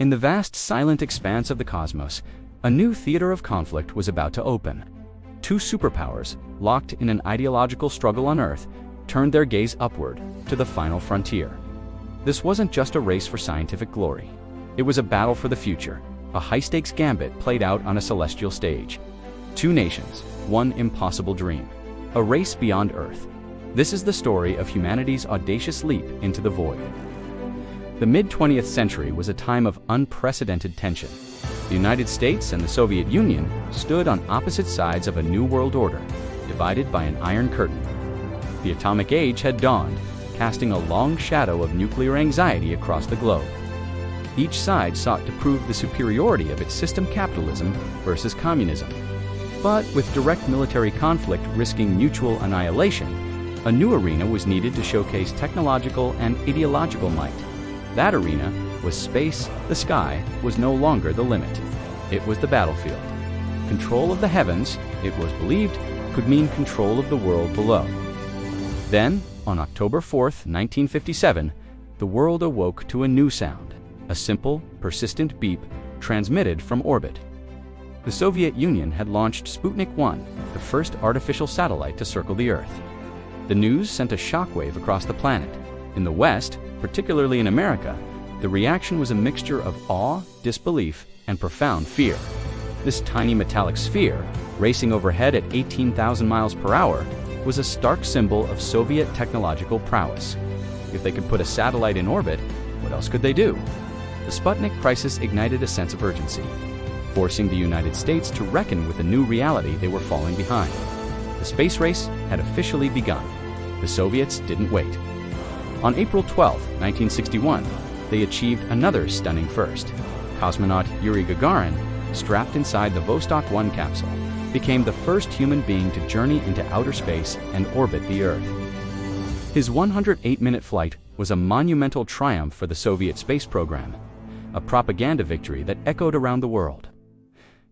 In the vast silent expanse of the cosmos, a new theater of conflict was about to open. Two superpowers, locked in an ideological struggle on Earth, turned their gaze upward to the final frontier. This wasn't just a race for scientific glory. It was a battle for the future, a high-stakes gambit played out on a celestial stage. Two nations, one impossible dream. A race beyond Earth. This is the story of humanity's audacious leap into the void. The mid-20th century was a time of unprecedented tension. The United States and the Soviet Union stood on opposite sides of a new world order, divided by an iron curtain. The atomic age had dawned, casting a long shadow of nuclear anxiety across the globe. Each side sought to prove the superiority of its system capitalism versus communism. But with direct military conflict risking mutual annihilation, a new arena was needed to showcase technological and ideological might. That arena was space. The sky was no longer the limit. It was the battlefield. Control of the heavens, it was believed, could mean control of the world below. Then, on October 4th, 1957, the world awoke to a new sound, a simple, persistent beep transmitted from orbit. The Soviet Union had launched Sputnik 1, the first artificial satellite to circle the Earth. The news sent a shockwave across the planet. In the West, particularly in America, the reaction was a mixture of awe, disbelief, and profound fear. This tiny metallic sphere, racing overhead at 18,000 miles per hour, was a stark symbol of Soviet technological prowess. If they could put a satellite in orbit, what else could they do? The Sputnik crisis ignited a sense of urgency, forcing the United States to reckon with the new reality they were falling behind. The space race had officially begun. The Soviets didn't wait. On April 12, 1961, they achieved another stunning first. Cosmonaut Yuri Gagarin, strapped inside the Vostok 1 capsule, became the first human being to journey into outer space and orbit the Earth. His 108-minute flight was a monumental triumph for the Soviet space program, a propaganda victory that echoed around the world.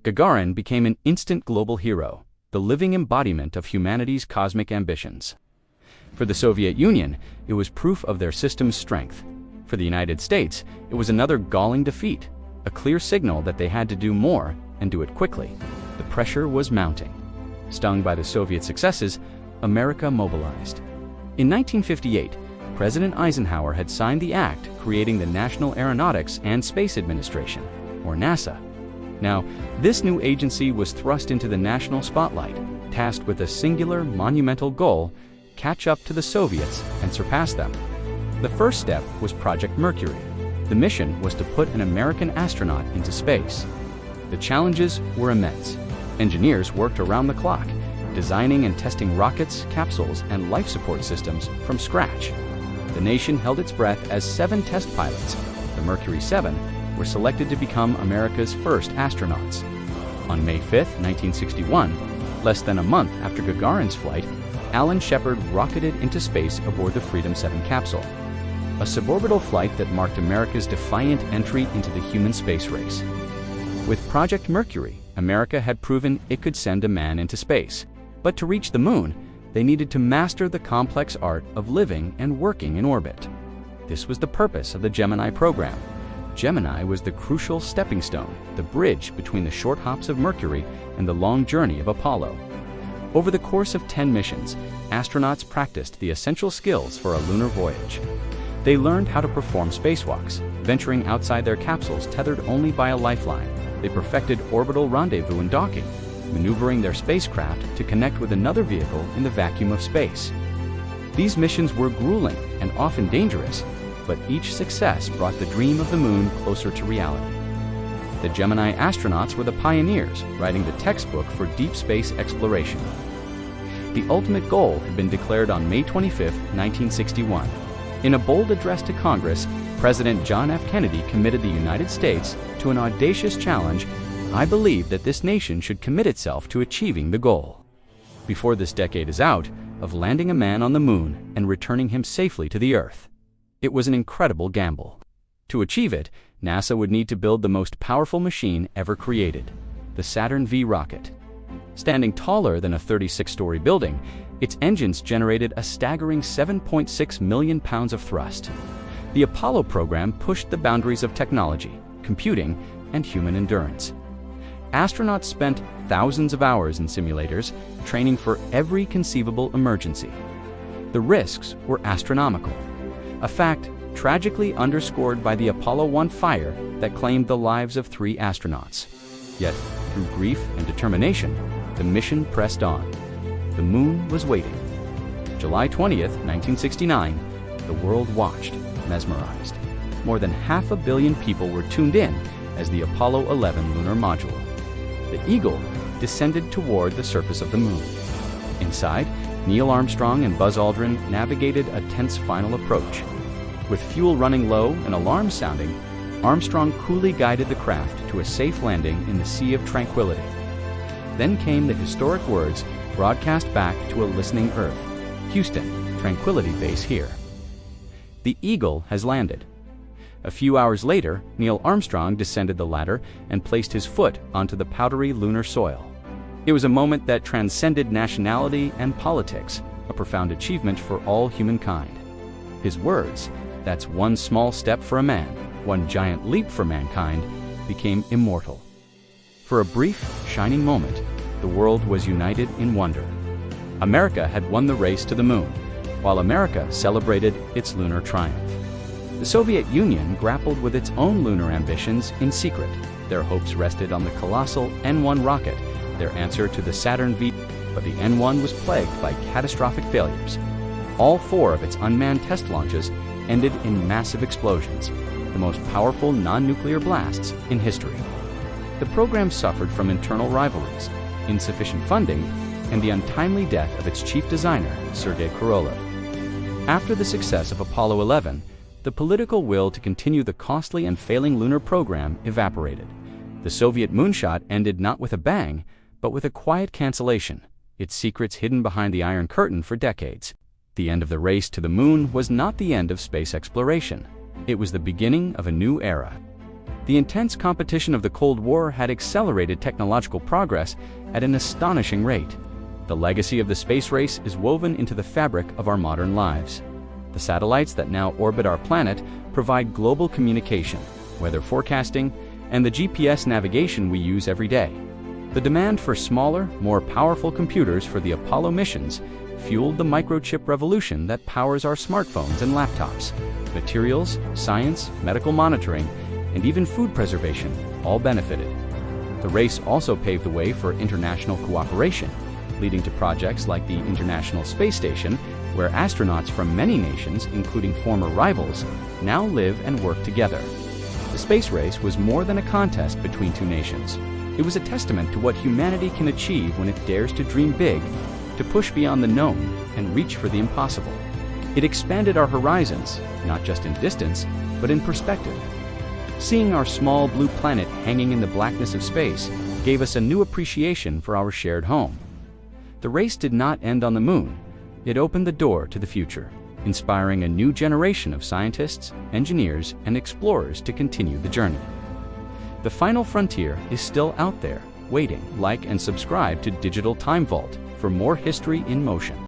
Gagarin became an instant global hero, the living embodiment of humanity's cosmic ambitions. For the Soviet Union, it was proof of their system's strength. For the United States, it was another galling defeat, a clear signal that they had to do more and do it quickly. The pressure was mounting. Stung by the Soviet successes, America mobilized. In 1958, President Eisenhower had signed the act creating the National Aeronautics and Space Administration, or NASA. Now, this new agency was thrust into the national spotlight, tasked with a singular, monumental goal: catch up to the Soviets and surpass them. The first step was Project Mercury. The mission was to put an American astronaut into space. The challenges were immense. Engineers worked around the clock, designing and testing rockets, capsules, and life support systems from scratch. The nation held its breath as 7 test pilots, the Mercury 7, were selected to become America's first astronauts. On May 5, 1961, less than a month after Gagarin's flight, Alan Shepard rocketed into space aboard the Freedom 7 capsule, a suborbital flight that marked America's defiant entry into the human space race. With Project Mercury, America had proven it could send a man into space. But to reach the moon, they needed to master the complex art of living and working in orbit. This was the purpose of the Gemini program. Gemini was the crucial stepping stone, the bridge between the short hops of Mercury and the long journey of Apollo. Over the course of 10 missions, astronauts practiced the essential skills for a lunar voyage. They learned how to perform spacewalks, venturing outside their capsules tethered only by a lifeline. They perfected orbital rendezvous and docking, maneuvering their spacecraft to connect with another vehicle in the vacuum of space. These missions were grueling and often dangerous, but each success brought the dream of the moon closer to reality. The Gemini astronauts were the pioneers, writing the textbook for deep space exploration. The ultimate goal had been declared on May 25, 1961. In a bold address to Congress, President John F. Kennedy committed the United States to an audacious challenge. I believe that this nation should commit itself to achieving the goal, before this decade is out, of landing a man on the moon and returning him safely to the Earth. It was an incredible gamble. To achieve it, NASA would need to build the most powerful machine ever created, the Saturn V rocket. Standing taller than a 36-story building, its engines generated a staggering 7.6 million pounds of thrust. The Apollo program pushed the boundaries of technology, computing and human endurance. Astronauts spent thousands of hours in simulators, training for every conceivable emergency. The risks were astronomical, a fact tragically underscored by the Apollo 1 fire that claimed the lives of 3 astronauts. Yet, through grief and determination, the mission pressed on. The moon was waiting. July 20th, 1969, the world watched, mesmerized. More than 500 million people were tuned in as the Apollo 11 lunar module. The Eagle descended toward the surface of the moon. Inside, Neil Armstrong and Buzz Aldrin navigated a tense final approach. With fuel running low and alarms sounding, Armstrong coolly guided the craft to a safe landing in the Sea of Tranquility. Then came the historic words broadcast back to a listening Earth: "Houston, Tranquility Base here." The Eagle has landed. A few hours later, Neil Armstrong descended the ladder and placed his foot onto the powdery lunar soil. It was a moment that transcended nationality and politics, a profound achievement for all humankind. His words, "That's one small step for a man, one giant leap for mankind," became immortal. For a brief, shining moment, the world was united in wonder. America had won the race to the moon, while America celebrated its lunar triumph. The Soviet Union grappled with its own lunar ambitions in secret. Their hopes rested on the colossal N-1 rocket, their answer to the Saturn V, but the N-1 was plagued by catastrophic failures. All 4 of its unmanned test launches ended in massive explosions, the most powerful non-nuclear blasts in history. The program suffered from internal rivalries, insufficient funding, and the untimely death of its chief designer, Sergei Korolev. After the success of Apollo 11, the political will to continue the costly and failing lunar program evaporated. The Soviet moonshot ended not with a bang, but with a quiet cancellation, its secrets hidden behind the Iron Curtain for decades. The end of the race to the moon was not the end of space exploration. It was the beginning of a new era. The intense competition of the Cold War had accelerated technological progress at an astonishing rate. The legacy of the space race is woven into the fabric of our modern lives. The satellites that now orbit our planet provide global communication, weather forecasting, and the GPS navigation we use every day. The demand for smaller, more powerful computers for the Apollo missions fueled the microchip revolution that powers our smartphones and laptops. Materials, science, medical monitoring, and even food preservation all benefited. The race also paved the way for international cooperation, leading to projects like the International Space Station, where astronauts from many nations, including former rivals, now live and work together. The space race was more than a contest between 2 nations. It was a testament to what humanity can achieve when it dares to dream big, to push beyond the known and reach for the impossible. It expanded our horizons, not just in distance, but in perspective. Seeing our small blue planet hanging in the blackness of space gave us a new appreciation for our shared home. The race did not end on the moon. It opened the door to the future, inspiring a new generation of scientists, engineers, and explorers to continue the journey. The final frontier is still out there, waiting. Like and subscribe to Digital Time Vault for more history in motion.